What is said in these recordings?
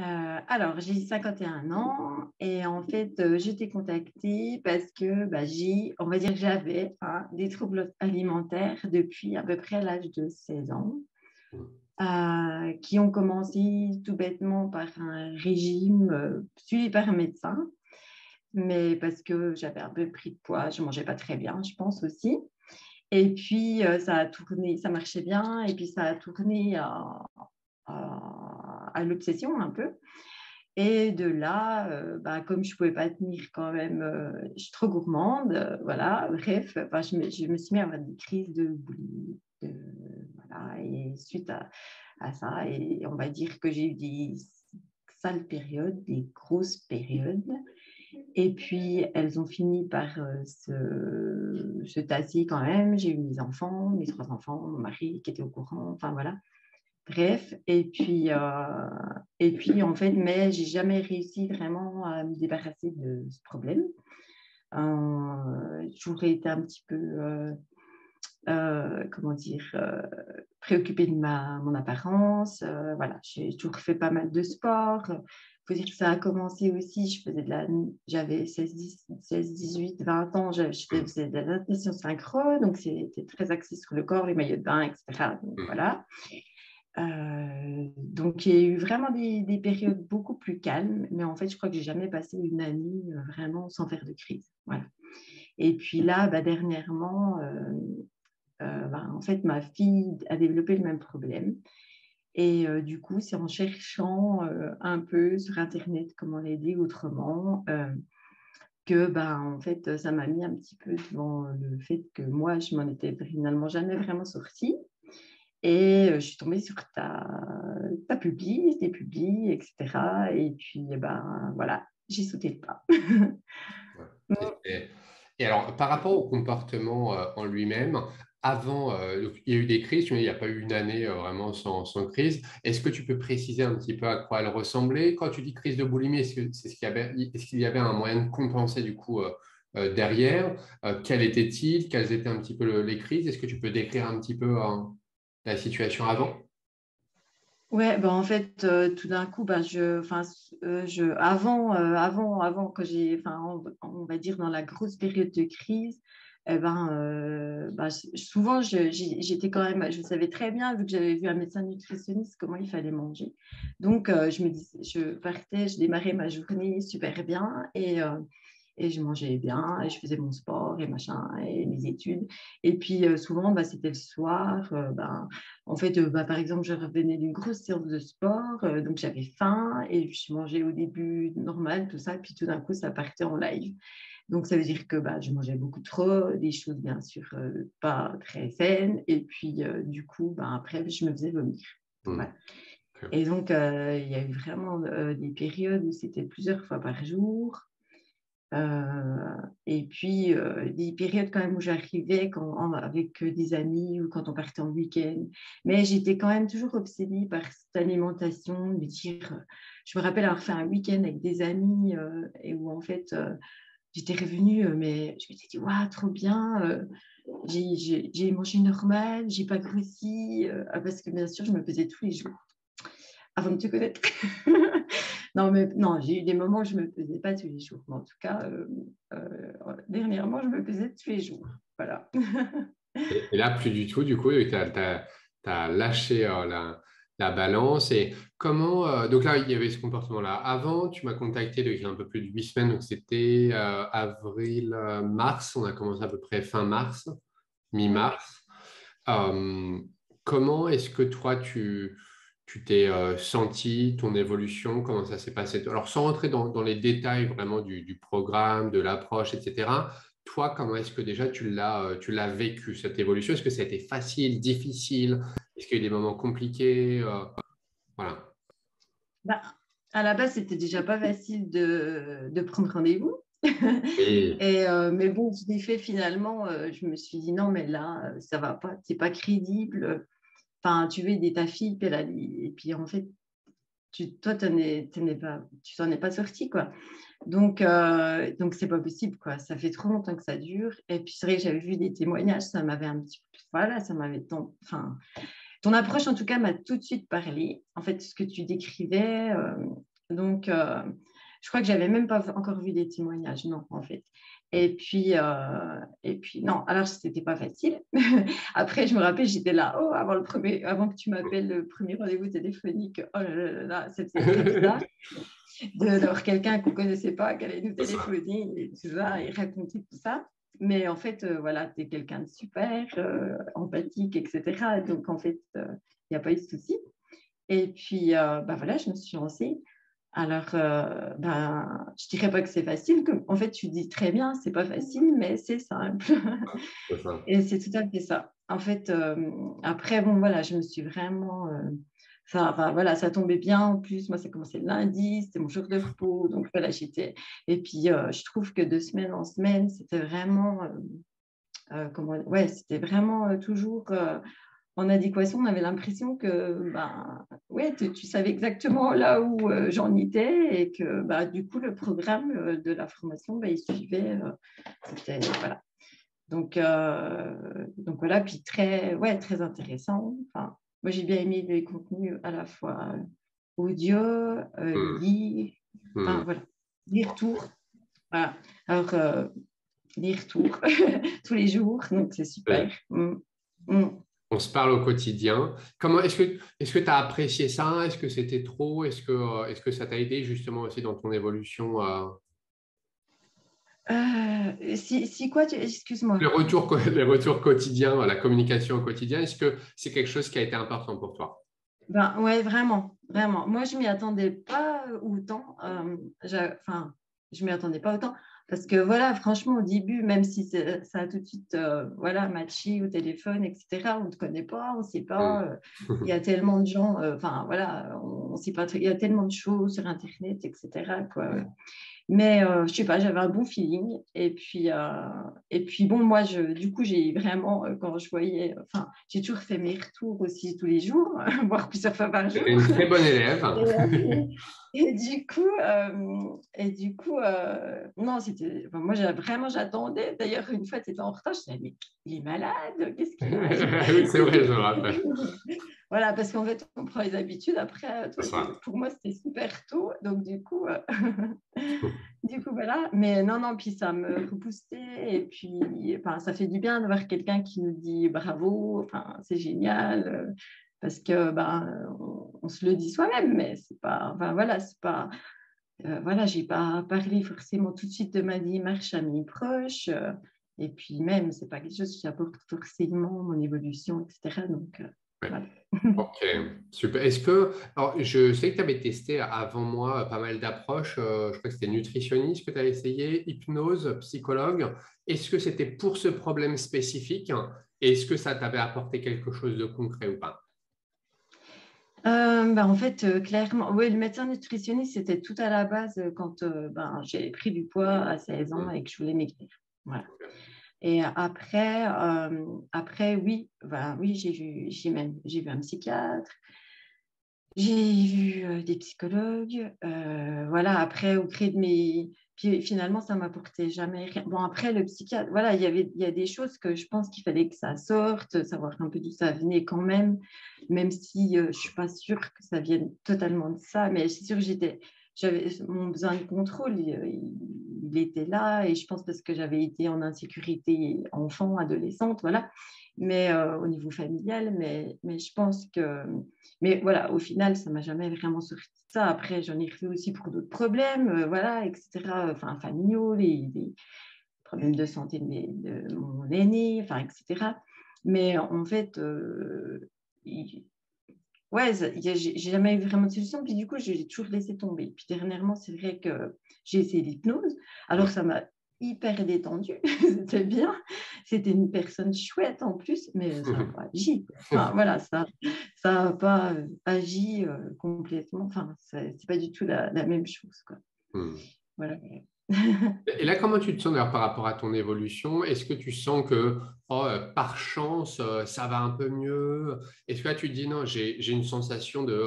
Alors, j'ai 51 ans et en fait, je t'ai contactée parce que on va dire que j'avais des troubles alimentaires depuis à peu près l'âge de 16 ans, qui ont commencé tout bêtement par un régime suivi par un médecin, mais parce que j'avais un peu pris de poids, je ne mangeais pas très bien, je pense aussi. Et puis, ça a tourné, ça marchait bien, et puis ça a tourné à l'obsession un peu. Et de là, comme je ne pouvais pas tenir quand même, je suis trop gourmande, voilà, bref, je me suis mis à avoir des crises de boulimie. Voilà, et suite à ça, et on va dire que j'ai eu des sales périodes, des grosses périodes. Et puis, elles ont fini par se tasser quand même. J'ai eu mes 3 enfants, mon mari qui était au courant, enfin voilà. Bref, et puis en fait, mais j'ai jamais réussi vraiment à me débarrasser de ce problème. J'ai toujours été un petit peu, comment dire, préoccupée de mon apparence. Voilà, j'ai toujours fait pas mal de sport. Il faut dire que ça a commencé aussi, j'avais 18, 20 ans, je faisais de la natation synchro, donc c'était très axé sur le corps, les maillots de bain, etc. Donc voilà. Donc, il y a eu vraiment des périodes beaucoup plus calmes, mais en fait, je crois que j'ai jamais passé une année vraiment sans faire de crise. Voilà. Et puis là, dernièrement, en fait, ma fille a développé le même problème. Et du coup, c'est en cherchant un peu sur Internet comment l'aider autrement en fait, ça m'a mis un petit peu devant le fait que moi, je m'en étais finalement jamais vraiment sortie. Et je suis tombée sur ta publi, tes publis, etc. Et puis, voilà, j'ai sauté le pas. Ouais. Et alors, par rapport au comportement en lui-même, avant, donc, il y a eu des crises, tu vois, il n'y a pas eu une année vraiment sans crise. Est-ce que tu peux préciser un petit peu à quoi elle ressemblait? Quand tu dis crise de boulimie, est-ce qu'il y avait un moyen de compenser du coup derrière? Quel était-il? Quelles étaient un petit peu les crises? Est-ce que tu peux décrire un petit peu la situation avant? Ouais, en fait, tout d'un coup, avant que on va dire dans la grosse période de crise, souvent, j'étais quand même, je savais très bien, vu que j'avais vu un médecin nutritionniste, comment il fallait manger. Donc, je démarrais ma journée super bien et je mangeais bien, et je faisais mon sport et machin, et mes études. Et puis souvent, c'était le soir. En fait, par exemple, je revenais d'une grosse séance de sport, donc j'avais faim et je mangeais au début normal, tout ça, puis tout d'un coup, ça partait en live. Donc, ça veut dire que je mangeais beaucoup trop, des choses bien sûr pas très saines, et puis du coup, après, je me faisais vomir. Hmm. Voilà. Ok. Et donc, il y a eu vraiment des périodes où c'était plusieurs fois par jour. Et puis, des périodes quand même où j'arrivais avec des amis ou quand on partait en week-end. Mais j'étais quand même toujours obsédée par cette alimentation, de dire, je me rappelle avoir fait un week-end avec des amis et où en fait, j'étais revenue, mais je me suis dit, waouh, trop bien, j'ai mangé normal, j'ai pas grossi, parce que bien sûr, je me pesais tous les jours avant de te connaître. Non, mais non, j'ai eu des moments où je ne me pesais pas tous les jours. Mais en tout cas, dernièrement, je me pesais tous les jours. Voilà. Et là, plus du tout, du coup, tu as lâché la balance. Et comment. Donc là, il y avait ce comportement-là. Avant, tu m'as contacté depuis un peu plus de 8 semaines, donc c'était avril, mars. On a commencé à peu près fin mars, Ouais. mi-mars. Euh, Comment est-ce que toi, tu t'es senti, ton évolution, comment ça s'est passé? Alors, sans rentrer dans les détails vraiment du programme, de l'approche, etc., toi, comment est-ce que déjà tu l'as vécu, cette évolution? Est-ce que ça a été facile, difficile? Est-ce qu'il y a eu des moments compliqués? Voilà. Bah, à la base, c'était déjà pas facile de prendre rendez-vous. Et Mais bon, je l'ai fait finalement. Je me suis dit non, mais là, ça va pas, c'est pas crédible. Enfin, tu veux aider ta fille, puis et puis en fait, toi, tu t'en es pas sorti, quoi. Donc c'est pas possible, quoi. Ça fait trop longtemps que ça dure. Et puis c'est vrai que j'avais vu des témoignages, ça m'avait un petit peu, voilà, ça m'avait enfin, ton approche en tout cas m'a tout de suite parlé. En fait, ce que tu décrivais, Donc, je crois que j'avais même pas encore vu des témoignages, non, en fait. Et puis non, alors c'était pas facile. Après, je me rappelle, j'étais là, oh, avant que tu m'appelles le premier rendez-vous téléphonique, oh là, c'était très bizarre d'avoir quelqu'un qu'on connaissait pas, qui allait nous téléphoner et tout ça, et raconter tout ça. Mais en fait, voilà, tu es quelqu'un de super, empathique, etc. Donc, en fait, il n'y a pas eu de souci. Et puis, voilà, je me suis lancée. Alors, je dirais pas que c'est facile. En fait, tu dis très bien, c'est pas facile, mais c'est simple. C'est ça. Et c'est tout à fait ça. En fait, après, bon, voilà, je me suis vraiment... voilà, ça tombait bien. En plus, moi, ça commençait le lundi, c'était mon jour de repos. Donc, voilà, j'étais... Et puis, je trouve que de semaine en semaine, c'était vraiment... Ouais, c'était vraiment toujours... en adéquation, on avait l'impression que ouais, tu savais exactement là où j'en étais et que du coup, le programme de la formation, il suivait. Voilà. Donc voilà, puis ouais, très intéressant. Enfin, moi, j'ai bien aimé les contenus à la fois audio, livres, enfin voilà, les retours. Voilà. Alors, les retours tous les jours, donc c'est super. On se parle au quotidien. Est-ce que tu as apprécié ça? Est-ce que c'était trop? Est-ce que ça t'a aidé justement aussi dans ton évolution Si quoi, excuse-moi. les retours quotidiens, la communication au quotidien, est-ce que c'est quelque chose qui a été important pour toi? Ouais, vraiment, vraiment. Moi, je m'y attendais pas autant. Enfin, je m'y attendais pas autant parce que voilà, franchement, au début, même si ça a tout de suite, voilà, matché au téléphone, etc. On ne te connaît pas, on ne sait pas. Il y a tellement de gens. Enfin, voilà, on sait pas. Il y a tellement de choses sur Internet, etc. Quoi. Mais je sais pas, j'avais un bon feeling. Et puis bon, moi, du coup, j'ai vraiment, quand je voyais, enfin, j'ai toujours fait mes retours aussi tous les jours, voire plusieurs fois par jour. C'était une très bonne élève. Et du coup, non, c'était, enfin, moi, j'attendais. D'ailleurs, une fois, tu étais en retard, je disais, mais il est malade, qu'est-ce qu'il a? Oui, c'est vrai, je me rappelle. Voilà, parce qu'en fait, on prend les habitudes. Après, C'est ça. pour moi, c'était super tôt. Donc, du coup, du coup, voilà. Mais non, non, puis ça me reboostait. Et puis, enfin, ça fait du bien d'avoir quelqu'un qui nous dit bravo. Enfin, c'est génial. Parce que, on se le dit soi-même, mais c'est pas, enfin, voilà, c'est pas, voilà, j'ai pas parlé forcément tout de suite de ma démarche à mes proches. Et puis, même, c'est pas quelque chose qui apporte forcément mon évolution, etc. Donc, Ouais. voilà. Ok, super. Alors, je sais que tu avais testé avant moi pas mal d'approches. Je crois que c'était nutritionniste que tu avais essayé, hypnose, psychologue. Est-ce que c'était pour ce problème spécifique? Est-ce que ça t'avait apporté quelque chose de concret ou pas? En fait, clairement, oui, le médecin nutritionniste, c'était tout à la base quand j'ai pris du poids à 16 ans et que je voulais maigrir. Voilà. Et après oui, oui, j'ai vu un psychiatre, j'ai vu des psychologues. Voilà, après, au gré de mes... Puis finalement, ça m'apportait jamais rien. Bon, après, le psychiatre, voilà, il y a des choses que je pense qu'il fallait que ça sorte, savoir un peu d'où ça venait quand même si je ne suis pas sûre que ça vienne totalement de ça. Mais c'est sûr que j'avais mon besoin de contrôle, il était là. Et je pense parce que j'avais été en insécurité enfant, adolescente, voilà. Mais au niveau familial, mais je pense que... Mais voilà, au final, ça ne m'a jamais vraiment sorti de ça. Après, j'en ai refait aussi pour d'autres problèmes, voilà, etc. Enfin, familiaux, les problèmes de santé de mon aîné, enfin, etc. Mais en fait, ouais, j'ai jamais eu vraiment de solution. Puis du coup, j'ai toujours laissé tomber. Puis dernièrement, c'est vrai que j'ai essayé l'hypnose. Alors, ça m'a hyper détendue. C'était bien. C'était une personne chouette en plus, mais ça n'a pas agi. Enfin, voilà, ça n'a pas agi complètement. Enfin, c'est pas du tout la même chose, quoi. Voilà. Et là, comment tu te sens d'ailleurs par rapport à ton évolution? Est-ce que tu sens que par chance, ça va un peu mieux? Est-ce que là, tu te dis non, j'ai une sensation de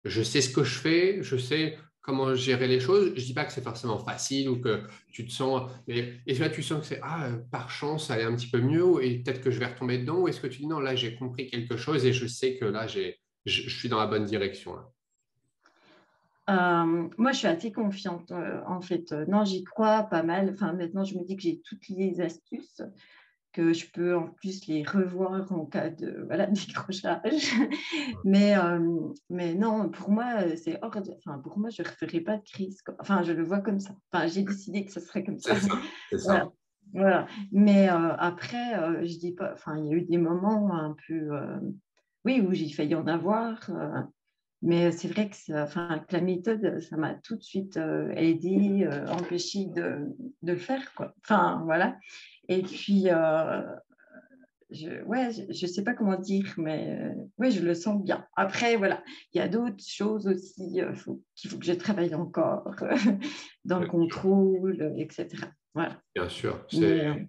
je sais ce que je fais, je sais comment gérer les choses. Je dis pas que c'est forcément facile ou que tu te sens, mais est-ce que là, tu sens que c'est par chance, ça allait un petit peu mieux et peut-être que je vais retomber dedans? Ou est-ce que tu dis non, là, j'ai compris quelque chose et je sais que là, je suis dans la bonne direction là. Moi, je suis assez confiante, en fait. Non, j'y crois pas mal. Enfin, maintenant, je me dis que j'ai toutes les astuces, que je peux en plus les revoir en cas de voilà, décrochage. Mais non, pour moi, c'est hors de... Enfin, pour moi, je ne referai pas de crise, quoi. Enfin, je le vois comme ça. Enfin, j'ai décidé que ce serait comme ça. C'est ça, c'est ça. Voilà. Voilà. Mais après, je dis pas... Enfin, il y a eu des moments un peu... oui, où j'ai failli en avoir. Mais c'est vrai que, enfin, que la méthode, ça m'a tout de suite aidé, empêché de le faire, quoi. Enfin, voilà. Et puis, ouais, je sais pas comment dire, mais ouais, je le sens bien. Après, voilà, il y a d'autres choses aussi qu'il faut que je travaille encore dans le Bien sûr. contrôle, etc. Voilà. Bien sûr. Mais,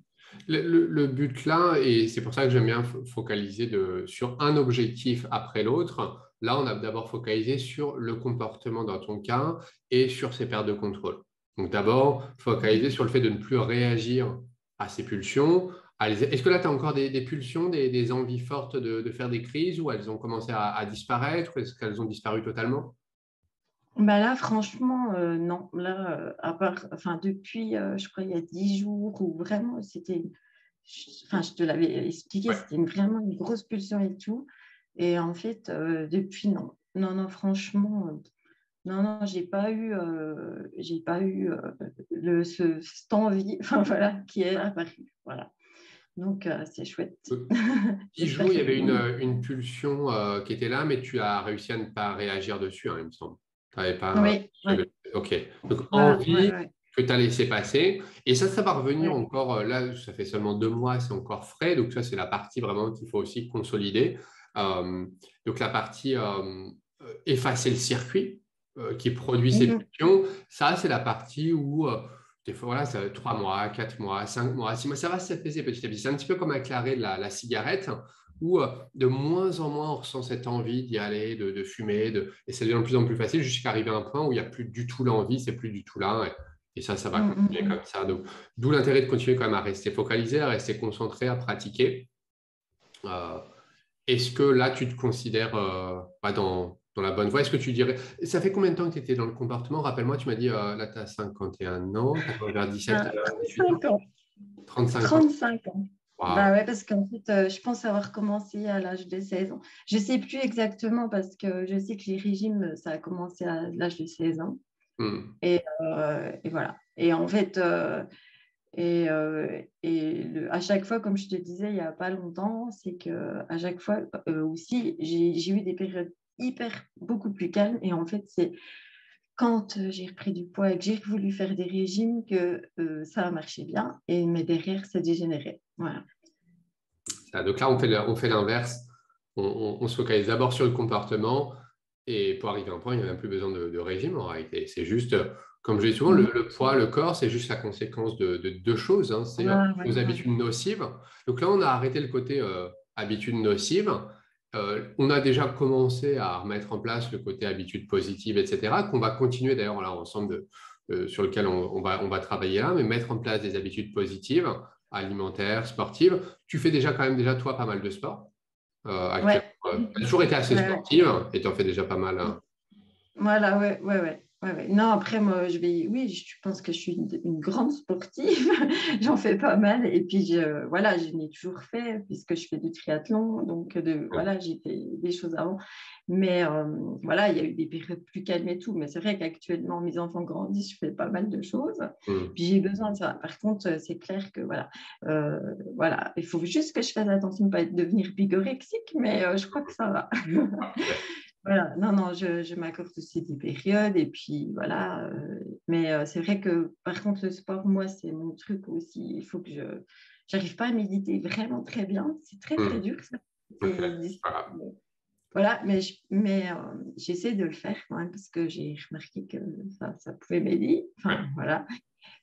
Le but là, et c'est pour ça que j'aime bien focaliser sur un objectif après l'autre. Là, on a d'abord focalisé sur le comportement dans ton cas et sur ces pertes de contrôle. Donc d'abord, focaliser sur le fait de ne plus réagir à ces pulsions. Est-ce que là, tu as encore des pulsions, des envies fortes de faire des crises ou elles ont commencé à disparaître ou est-ce qu'elles ont disparu totalement? bah là, franchement, non. Là, à part, enfin, depuis, je crois, il y a 10 jours où vraiment, c'était, enfin, je te l'avais expliqué, Ouais. c'était vraiment une grosse pulsion et tout. Et en fait, depuis, non. Non, non, franchement, non, non, j'ai pas eu cette envie, enfin, voilà, qui est apparue. Voilà. Donc, c'est chouette. 10 J'espère jours, il y que avait oui. une pulsion qui était là, mais tu as réussi à ne pas réagir dessus, hein, il me semble. T'avais pas... Oui, oui, Ok. Donc, voilà, ouais, envie ouais, que tu as laissé passer. Et ça va revenir ouais. encore. Là, ça fait seulement 2 mois, c'est encore frais. Donc, ça, c'est la partie vraiment qu'il faut aussi consolider. Euh, donc, la partie effacer le circuit qui produit ces Mhm, pulsions, ça, c'est la partie où. Des fois, voilà, ça, 3 mois, 4 mois, 5 mois, 6 mois, ça va s'apaiser petit à petit. C'est un petit peu comme avec l'arrêt de la cigarette, où de moins en moins on ressent cette envie d'y aller, de fumer, et ça devient de plus en plus facile jusqu'à arriver à un point où il n'y a plus du tout l'envie, c'est plus du tout là. Et ça va mhm, continuer mhm. comme ça. Donc, d'où l'intérêt de continuer quand même à rester focalisé, à rester concentré, à pratiquer. Euh, Est-ce que là, tu te considères pas dans la bonne voie? Est-ce que tu dirais... Ça fait combien de temps que tu étais dans le comportement? Rappelle-moi, tu m'as dit, là, tu as 51 ans, tu as vers 17, 18 ans, 35 ans. 35 ans. 35 ans. Waouh. Bah ouais, parce qu'en fait, je pense avoir commencé à l'âge de 16 ans. Je sais plus exactement parce que je sais que les régimes, ça a commencé à l'âge de 16 ans. Hmm. Et voilà. Et en fait, à chaque fois, comme je te disais il n'y a pas longtemps, c'est que à chaque fois aussi, j'ai eu des périodes beaucoup plus calmes. Et en fait, c'est quand j'ai repris du poids et que j'ai voulu faire des régimes que ça a marché bien. Mais derrière, ça dégénérait. Voilà. Donc là, on fait l'inverse. On se focalise d'abord sur le comportement et pour arriver à un point, il n'y a même plus besoin de régime en réalité. C'est juste, comme je dis souvent, Mhm. le poids, le corps, c'est juste la conséquence de deux choses, hein. C'est Ouais, ouais, nos ouais. habitudes nocives. Donc là, on a arrêté le côté habitudes nocives. On a déjà commencé à remettre en place le côté habitudes positives, etc., qu'on va continuer d'ailleurs là ensemble sur lequel on va travailler là, mais mettre en place des habitudes positives, alimentaires, sportives. Tu fais déjà quand même déjà toi pas mal de sport actuellement. Ouais. Tu as toujours été assez Ouais, sportive et tu en fais déjà pas mal, hein. voilà, ouais, ouais, ouais. Ouais, ouais. Non, après, moi, oui, je pense que je suis une grande sportive. J'en fais pas mal. Et puis, voilà, je l'ai toujours fait puisque je fais du triathlon. Donc, voilà, j'ai fait des choses avant. Mais voilà, il y a eu des périodes plus calmes et tout. Mais c'est vrai qu'actuellement, mes enfants grandissent, je fais pas mal de choses. Hmm. Puis, j'ai besoin de ça. Par contre, c'est clair que, euh, voilà, il faut juste que je fasse attention de ne pas devenir bigorexique, mais je crois que ça va. Parfait. Voilà, non, non, je m'accorde aussi des périodes et puis voilà. Mais c'est vrai que par contre, le sport, moi, c'est mon truc aussi. Il faut que j'arrive pas à méditer vraiment très bien. C'est très, très Hmm. dur, ça. Ok. C'est Voilà. voilà, mais j'essaie de le faire quand même parce que j'ai remarqué que ça pouvait m'aider. Ouais. Enfin, voilà.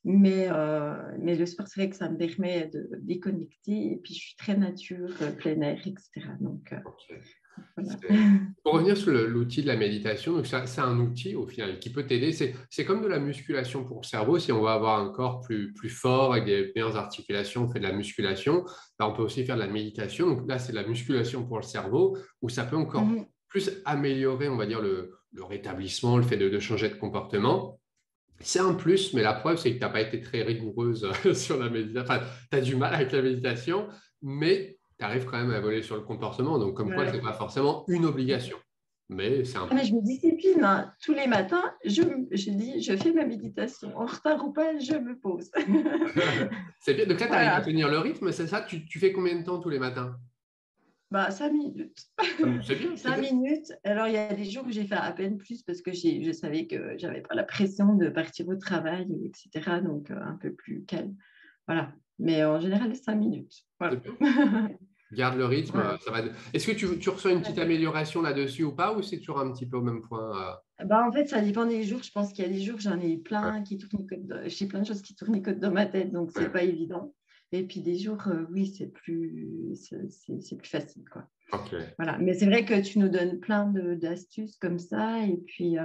Mais le sport, c'est vrai que ça me permet de déconnecter et puis je suis très nature, plein air, etc. Donc, Ok. voilà. Pour revenir sur l'outil de la méditation, donc c'est un outil au final qui peut t'aider. C'est comme de la musculation pour le cerveau. Si on veut avoir un corps plus fort avec des meilleures articulations, on fait de la musculation. Là, on peut aussi faire de la méditation. Donc là, c'est de la musculation pour le cerveau où ça peut encore Mhm. plus améliorer, on va dire, le rétablissement, le fait de changer de comportement. C'est un plus, mais la preuve, c'est que tu n'as pas été très rigoureuse sur la méditation. Enfin, tu as du mal avec la méditation, mais tu arrives quand même à évoluer sur le comportement. Donc, comme quoi, ce n'est Ouais. pas forcément une obligation, mais c'est un Ah, mais plus. je me discipline, hein. Tous les matins, je dis, je fais ma méditation. En retard ou pas, je me pose. C'est bien. Donc là, tu arrives à Voilà. tenir le rythme, c'est ça? Tu fais combien de temps tous les matins? Bah, 5 minutes. C'est bien, c'est Cinq bien. minutes. Alors, il y a des jours où j'ai fait à peine plus parce que je savais que j'avais pas la pression de partir au travail, etc. Donc, un peu plus calme. Voilà. Mais en général, 5 minutes. C'est Voilà. bien. Garde le rythme, Ouais. ça va. Est-ce que tu ressens une petite amélioration là-dessus ou pas, ou c'est toujours un petit peu au même point? Bah, en fait, ça dépend des jours. Je pense qu'il y a des jours, j'en ai Ouais, plein qui tournent j'ai plein de choses qui tournent dans ma tête, donc c'est ouais. pas évident. Et puis des jours, oui, c'est plus facile, quoi. Ok. Voilà. Mais c'est vrai que tu nous donnes plein d'astuces comme ça, et puis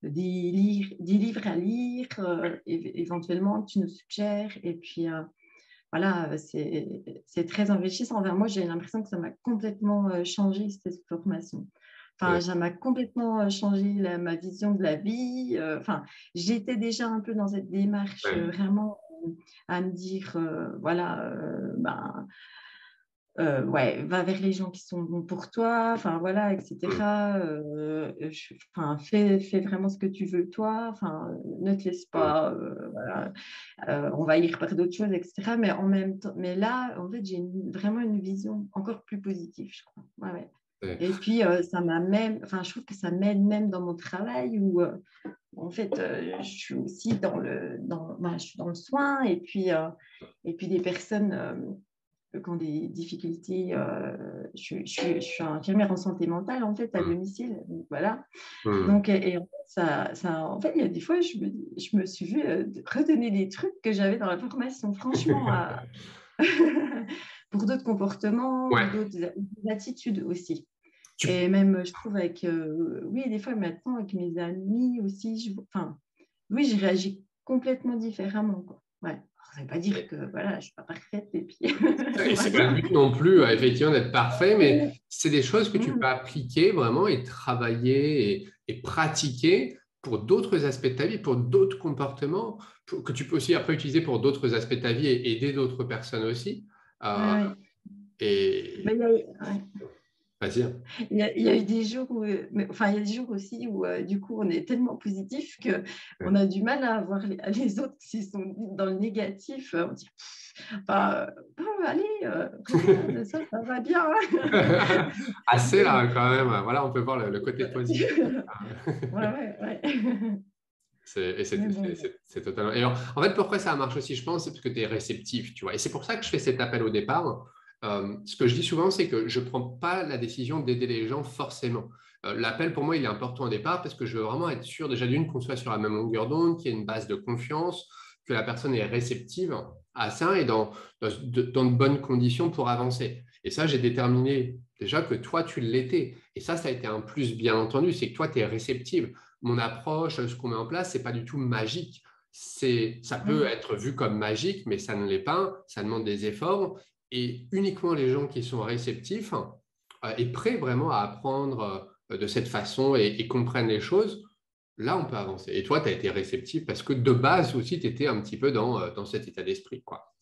des livres à lire, éventuellement, tu nous suggères. Et puis voilà, c'est très enrichissant. Envers moi, j'ai l'impression que ça m'a complètement changé cette formation. Enfin, ça m'a complètement changé ma vision de la vie. Enfin, j'étais déjà un peu dans cette démarche Ouais. vraiment à me dire, voilà, ben, ouais, va vers les gens qui sont bons pour toi, enfin voilà, Hmm. etc. Enfin, fais vraiment ce que tu veux toi, enfin, ne te laisse Hmm. pas, voilà, envahir par d'autres choses, etc. Mais en même temps, mais là, en fait, j'ai vraiment une vision encore plus positive, je crois. Ouais, ouais. Ouais. Et puis, ça m'a même, enfin, je trouve que ça m'aide même dans mon travail où, en fait, je suis aussi ben, je suis dans le soin et puis des personnes qui ont des difficultés. Je suis infirmière en santé mentale, en fait, à Hmm. domicile. Donc, voilà. Hmm. Donc, et en fait, en fait, il y a des fois, je me suis vue redonner des trucs que j'avais dans la formation, franchement, pour d'autres comportements ou Ouais. d'autres attitudes aussi. Tu Et même, je trouve, avec, oui, des fois maintenant, avec mes amis aussi, enfin, oui, je réagis complètement différemment, quoi. Ouais. Alors, ça ne veut pas dire que voilà, je ne suis pas parfaite et puis Et tout va c'est pas le bien. but non plus, effectivement, d'être parfait, mais c'est des choses que tu Mm. peux appliquer vraiment et travailler et pratiquer pour d'autres aspects de ta vie, pour d'autres comportements, que tu peux aussi après utiliser pour d'autres aspects de ta vie et aider d'autres personnes aussi. Ouais, Euh, ouais. Mais et ouais. vas-y, hein. Il y a eu des jours où, enfin, il y a des jours aussi où, du coup, on est tellement positif qu'on a du mal à voir les autres qui sont dans le négatif. On dit, bah, oh, allez, regarde, ça va bien. Assez là quand même. Voilà, on peut voir le côté positif. Ouais, ouais, ouais. Et Mais bon, c'est totalement. Et en fait, pourquoi ça marche aussi, je pense, c'est parce que tu es réceptif, tu vois. Et c'est pour ça que je fais cet appel au départ. Ce que je dis souvent, c'est que je ne prends pas la décision d'aider les gens forcément. L'appel, pour moi, il est important au départ parce que je veux vraiment être sûr, déjà d'une, qu'on soit sur la même longueur d'onde, qu'il y ait une base de confiance, que la personne est réceptive à ça et dans de bonnes conditions pour avancer. Et ça, j'ai déterminé déjà que toi, tu l'étais. Et ça a été un plus, bien entendu, c'est que toi, tu es réceptive. Mon approche, ce qu'on met en place, c'est pas du tout magique. Ça peut mm, être vu comme magique, mais ça ne l'est pas. Ça demande des efforts. Et uniquement les gens qui sont réceptifs et prêts vraiment à apprendre de cette façon et comprennent les choses, là, on peut avancer. Et toi, tu as été réceptif parce que de base aussi, tu étais un petit peu dans cet état d'esprit, quoi.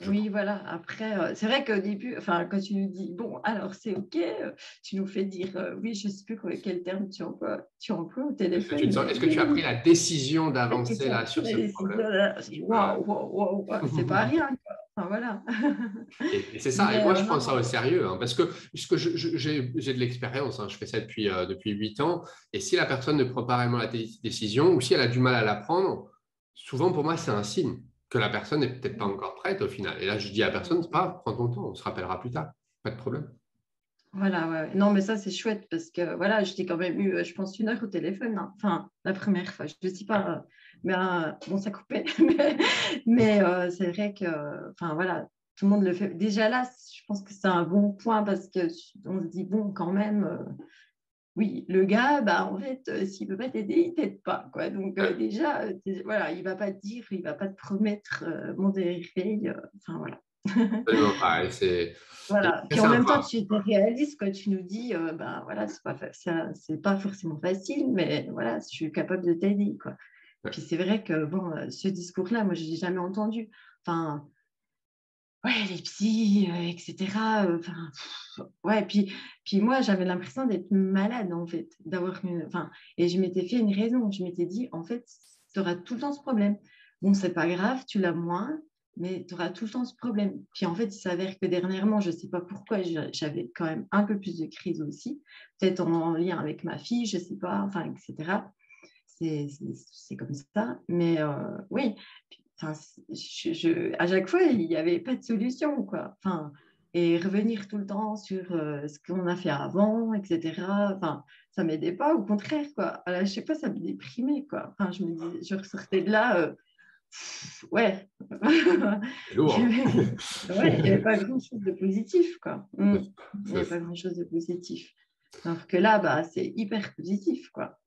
Je oui, pense. voilà. Après, c'est vrai qu'au début, enfin, quand tu nous dis, bon, alors c'est OK, tu nous fais dire, oui, je ne sais plus quel terme tu emploies au téléphone, mais Est-ce que oui, tu as pris oui, la décision est-ce que d'avancer tu as là pris sur la ce décision problème? là? Je dis, Voilà. waouh, waouh, waouh, c'est pas rien, quoi. Enfin, voilà. Et c'est ça. Et Mais moi, je prends non, ça non. au sérieux parce que puisque j'ai de l'expérience, je fais ça depuis 8 ans. Et si la personne ne prend pas vraiment la décision ou si elle a du mal à la prendre, souvent pour moi, c'est un signe que la personne n'est peut-être pas encore prête au final. Et là, je dis à la personne, c'est pas grave, prends ton temps, on se rappellera plus tard. Pas de problème. Voilà, ouais. Non, mais ça, c'est chouette parce que voilà, je t'ai quand même eu, je pense, 1 heure au téléphone, hein. Enfin, la première fois, je ne sais pas, mais bon, ça coupait. Mais c'est vrai que, enfin, voilà, tout le monde le fait. Déjà là, je pense que c'est un bon point parce que on se dit, bon, quand même, oui, le gars, bah, en fait, s'il ne peut pas t'aider, il ne t'aide pas, quoi. Donc, déjà, voilà, il ne va pas te dire, il ne va pas te promettre mon réveil. Enfin, voilà. Absolument pas. Et c'est Voilà. très Puis en même temps, sympa. tu es réaliste quand tu nous dis, ben voilà, c'est pas forcément facile, mais voilà, je suis capable de t'aider, quoi. Ouais. Puis c'est vrai que bon, ce discours-là, moi, je l'ai jamais entendu. Enfin, ouais, les psys, etc. Enfin, ouais, puis moi, j'avais l'impression d'être malade, en fait, enfin, et je m'étais fait une raison. Je m'étais dit, en fait, tu auras tout le temps ce problème. Bon, c'est pas grave, tu l'as moins, mais tu auras tout le temps ce problème. Puis en fait, il s'avère que dernièrement, je sais pas pourquoi, j'avais quand même un peu plus de crise aussi, peut-être en lien avec ma fille, je sais pas, enfin, etc. C'est comme ça. Mais oui, enfin, à chaque fois, il n'y avait pas de solution, quoi. Enfin, et revenir tout le temps sur ce qu'on a fait avant, etc. Enfin, ça ne m'aidait pas, au contraire, quoi. Alors, je sais pas, ça me déprimait, quoi. Enfin, je ressortais de là, ouais. C'est Il y lourd. avait, ouais, il n'y avait pas grand-chose de positif, quoi. Il n'y C'est avait pas grand-chose de positif. Alors que là, bah, c'est hyper positif, quoi.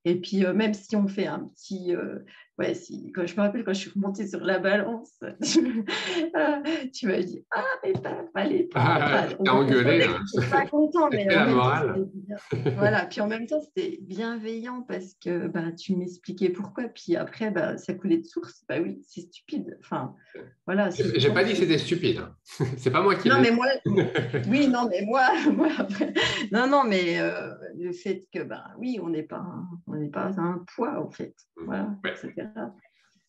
Et puis, même si on fait un petit... ouais, quand je me rappelle quand je suis remontée sur la balance, tu m'as dit, ah, mais fallait pas. Ah, Enfin, t'as on engueulé, entendait que là. tu n'étais pas content, mais C'était en la même temps, c'était morale. bien. Voilà, puis en même temps, c'était bienveillant parce que bah, tu m'expliquais pourquoi. Puis après, bah, ça coulait de source. Bah oui, c'est stupide. Enfin, voilà, c'est tout le J'ai temps. pas dit que c'était stupide, hein. C'est pas moi qui Non, l'ai mais moi, dit. oui, non, mais moi, moi après, non, non, mais le fait que, ben oui, on n'est pas un poids, en fait, voilà, Ouais, etc. En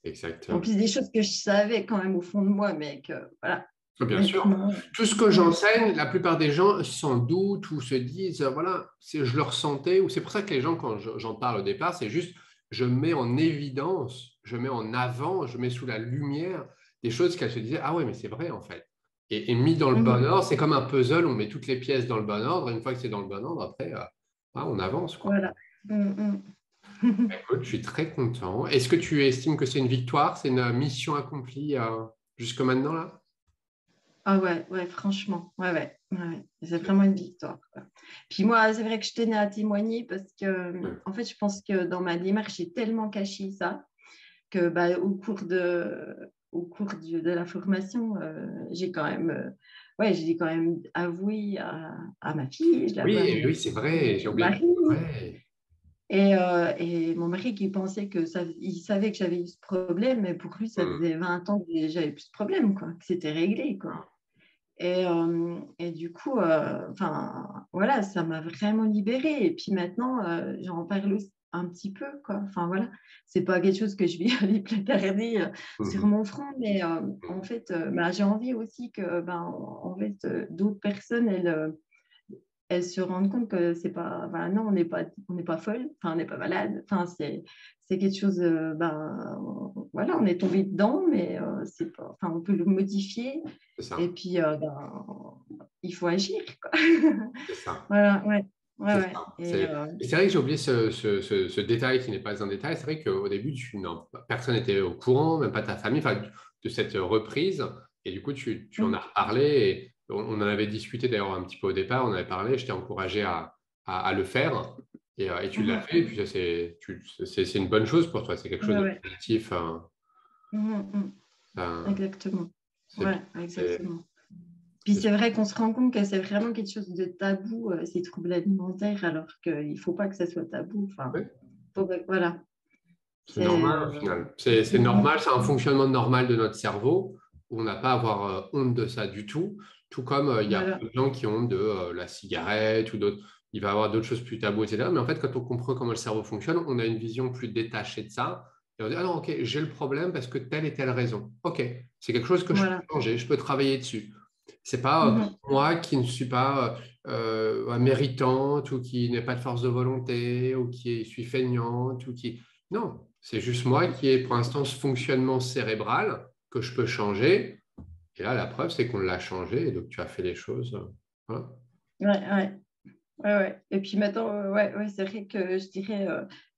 exactement. plus des choses que je savais quand même au fond de moi, mais que, voilà, Bien sûr. maintenant, Tout ce que mm, j'enseigne, la plupart des gens s'en doutent ou se disent, voilà, je le ressentais, ou c'est pour ça que les gens, quand j'en parle au départ, c'est juste, je mets en évidence, je mets en avant, je mets sous la lumière des choses qu'elles se disaient, ah ouais, mais c'est vrai en fait. Et mis dans le bon ordre, c'est comme un puzzle, on met toutes les pièces dans le bon ordre, et une fois que c'est dans le bon ordre, après, on avance, quoi. voilà. Mm. Écoute, je suis très content. Est-ce que tu estimes que c'est une victoire, c'est une mission accomplie jusque maintenant, là? Ah ouais, ouais, franchement, ouais. C'est vraiment une victoire, quoi. Puis moi, c'est vrai que je tenais à témoigner parce que, en fait, je pense que dans ma démarche, j'ai tellement caché ça que bah, de la formation, j'ai quand même avoué à ma fille, je l'ai avoué Oui, oui, c'est à vrai, j'ai mon oublié. mari. Ouais. Et mon mari qui pensait il savait que j'avais eu ce problème, mais pour lui, ça Hmm. faisait 20 ans que j'avais plus ce problème, quoi, que c'était réglé, quoi. Et du coup, enfin, voilà, ça m'a vraiment libérée. Et puis maintenant, j'en parle aussi un petit peu, quoi. Enfin, voilà, c'est pas quelque chose que je vais aller placarder sur Mhm. mon front, mais en fait, bah, j'ai envie aussi que, ben, en fait, d'autres personnes, elles se rendent compte que c'est pas, enfin, non, on n'est pas folle, enfin, on n'est pas malade. Enfin, c'est quelque chose, ben, voilà, on est tombé dedans, mais c'est pas, enfin, on peut le modifier. C'est Et ça, puis, ben, il faut agir, quoi. c'est ça, Voilà, ouais, ouais, c'est ouais. ça. Et c'est vrai que j'ai oublié ce détail qui n'est pas un détail. C'est vrai qu'au début, non, personne n'était au courant, même pas ta famille, enfin, de cette reprise. Et du coup, tu en as Mhm, reparlé. Et on en avait discuté d'ailleurs un petit peu au départ. On avait parlé. Je t'ai encouragé à le faire. Et tu l'as mhm, fait. Et puis ça, c'est une bonne chose pour toi. C'est quelque chose ouais, de ouais. positif. Mhm, mhm. Euh, Exactement. c'est bien. Ouais, C'est- exactement. Puis c'est vrai qu'on se rend compte que c'est vraiment quelque chose de tabou, ces troubles alimentaires, alors qu'il ne faut pas que ça soit tabou. Enfin, ouais. voilà. C'est C'est. normal au final. C'est Mhm, normal, c'est un fonctionnement normal de notre cerveau où on n'a pas à avoir honte de ça du tout. Tout comme il y a voilà. plein de gens qui ont honte de la cigarette ou d'autres. Il va y avoir d'autres choses plus taboues, etc. Mais en fait, quand on comprend comment le cerveau fonctionne, on a une vision plus détachée de ça. Et on dit, ah non, ok, j'ai le problème parce que telle et telle raison. Ok, c'est quelque chose que je peux Voilà. changer, je peux travailler dessus. C'est pas Mhm, moi qui ne suis pas méritante ou qui n'ai pas de force de volonté ou qui suis feignante ou qui... Non, c'est juste moi qui ai pour l'instant ce fonctionnement cérébral que je peux changer. Et là, la preuve, c'est qu'on l'a changé et donc tu as fait les choses. Voilà. ouais, ouais. Ouais, ouais. Et puis maintenant, ouais, ouais, c'est vrai que je dirais,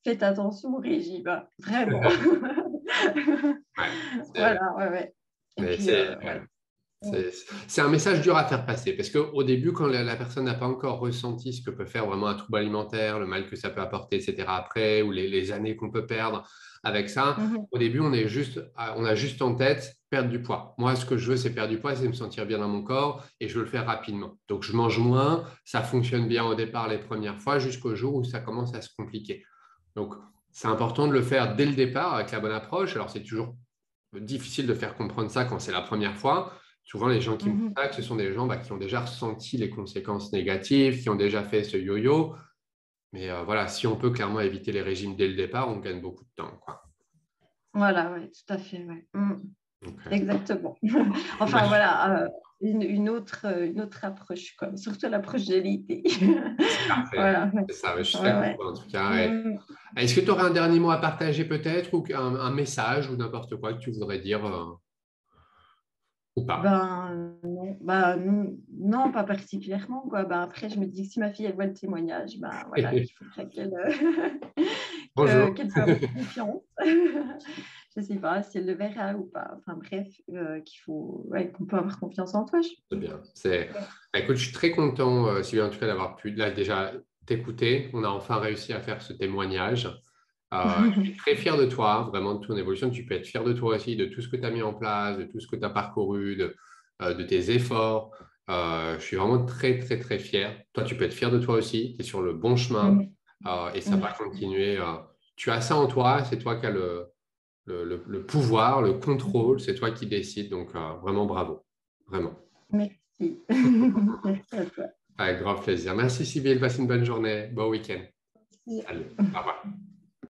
faites attention au régime, hein, vraiment. Ouais, Voilà, ouais, ouais. Et mais puis, ouais. C'est un message dur à faire passer parce qu'au début, quand la personne n'a pas encore ressenti ce que peut faire vraiment un trouble alimentaire, le mal que ça peut apporter, etc., après, ou les années qu'on peut perdre avec ça, Mhm. au début, on a juste en tête perdre du poids. Moi, ce que je veux, c'est perdre du poids, c'est me sentir bien dans mon corps et je veux le faire rapidement. Donc, je mange moins, ça fonctionne bien au départ les premières fois jusqu'au jour où ça commence à se compliquer. Donc, c'est important de le faire dès le départ avec la bonne approche. Alors, c'est toujours difficile de faire comprendre ça quand c'est la première fois. Souvent, les gens qui me Mhm. contactent, ce sont des gens qui ont déjà ressenti les conséquences négatives, qui ont déjà fait ce yo-yo. Mais voilà, si on peut clairement éviter les régimes dès le départ, on gagne beaucoup de temps, quoi. Voilà, ouais, tout à fait. Ouais. Donc, Exactement. bah, Enfin, voilà, une autre approche, quoi. Surtout l'approche de l'été. c'est parfait. Voilà. Ouais, C'est ça, je suis ouais. d'accord Ouais. en tout cas. Mm. Est-ce que tu aurais un dernier mot à partager peut-être ou un message ou n'importe quoi que tu voudrais dire ou pas? Non, pas particulièrement, quoi. Ben, après, je me dis que si ma fille, elle voit le témoignage, ben, voilà, il faudrait Bonjour. qu'elle peut avoir confiance. Je ne sais pas si elle le verra ou pas. Enfin, bref, qu'on peut avoir confiance en toi. C'est bien. Écoute, je suis très content, Sylvie, en tout cas, d'avoir pu là déjà t'écouter. On a enfin réussi à faire ce témoignage. Je suis très fier de toi, vraiment de ton évolution. Tu peux être fier de toi aussi, de tout ce que tu as mis en place, de tout ce que tu as parcouru, de tes efforts. Je suis vraiment très, très, très fier. Toi, tu peux être fier de toi aussi. Tu es sur le bon chemin et ça va Merci. continuer. Tu as ça en toi, c'est toi qui as le pouvoir, le contrôle, c'est toi qui décides. Donc, vraiment bravo. Vraiment. Merci. Merci à toi. Avec grand plaisir. Merci, Sybille. Passe une bonne journée. Bon week-end. Merci. Salut. Au revoir.